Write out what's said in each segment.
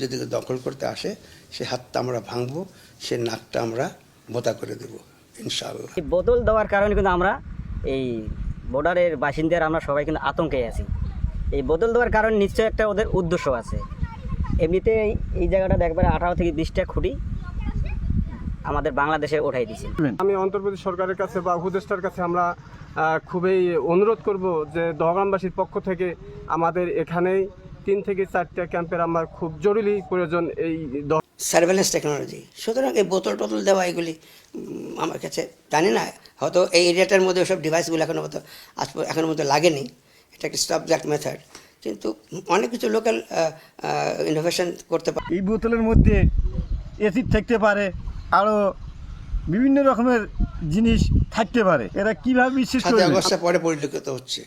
যদি দখল করতে আসে সে হাতটা আমরা ভাঙবো, সে নাকটা আমরা বোতা করে দেব ইনশাআল্লাহ। বদল দেওয়ার কারণে কিন্তু আমরা এই বর্ডারের বাসিন্দারা আমরা সবাই কিন্তু আতঙ্কে আছি। এই বদল দেওয়ার কারণে নিশ্চয়ই একটা ওদের উদ্দেশ্য আছে। এমনিতে এই জায়গাটা একবারে 18 থেকে 20টা খুঁটি আমাদের বাংলাদেশে উঠাই দিয়েছে। আমি অন্তর্বর্তী সরকারের কাছে বা উপদেষ্টার কাছে আমরা খুবই অনুরোধ করব যে দহগ্রামবাসীর পক্ষ থেকে আমাদের এখানেই 3 থেকে 4টা ক্যাম্পের আমার খুব জরুরি প্রয়োজন। এই সার্ভেলেন্স টেকনোলজি, সুতরাং এই বোতল টোতল দেওয়া এগুলি আমার কাছে জানি না, হয়তো এই এরিয়াটার মধ্যে ওসব ডিভাইসগুলো এখনো মতো লাগেনি। এটা একটা স্টপ দ্যাট মেথড, কিন্তু অনেক কিছু লোকাল ইনোভেশন করতে পারে। এই বোতলের মধ্যে অ্যাসিড থাকতে পারে, আরও বিভিন্ন রকমের জিনিস থাকতে পারে। এরা কীভাবে বিশ্বাস করে? 7 আগস্ট পরে পরিলক্ষিত হচ্ছে।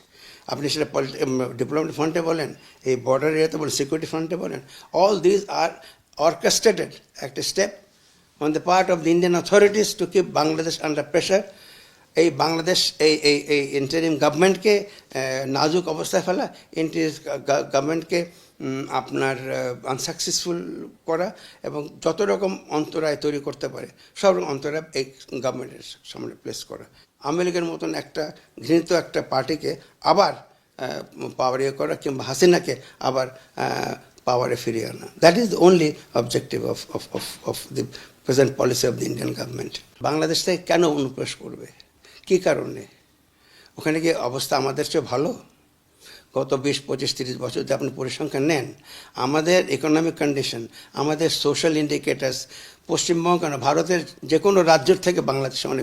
আপনি সেটা ডিপ্লোমেটিক ফ্রন্টে বলেন, এই বর্ডার এরিয়াতে বলেন, সিকিউরিটি ফ্রন্টে বলেন, অল দিস আর orchestrated একটা step on the part of the Indian authorities to keep Bangladesh under pressure. এই বাংলাদেশ এই ইন্টারিম গভর্নমেন্টকে নাজুক অবস্থায় ফেলা, ইন্টারিম গভর্নমেন্টকে আপনার আনসাকসেসফুল করা এবং যত রকম অন্তরায় তৈরি করতে পারে সব রকম অন্তরায় এই গভর্নমেন্টের সামনে প্লেস করা। আওয়ামী লীগের মতন একটা ঘৃণিত একটা পার্টিকে আবার পাওয়ার করা কিংবা হাসিনাকে আবার পাওয়ারে ফিরিয়ে আনা, that is the only objective of the present policy of the Indian government. Bangladesh থেকে কেন অনুপ্রবেশ করবে, কী কারণে? ওখানে কি অবস্থা আমাদের চেয়ে ভালো? গত 20, 25, 30 বছর যদি আপনি পরিসংখ্যান নেন, আমাদের ইকোনমিক কন্ডিশন, আমাদের সোশ্যাল ইন্ডিকেটার্স পশ্চিমবঙ্গ কেন ভারতের যে কোনো রাজ্যের থেকে বাংলাদেশে অনেক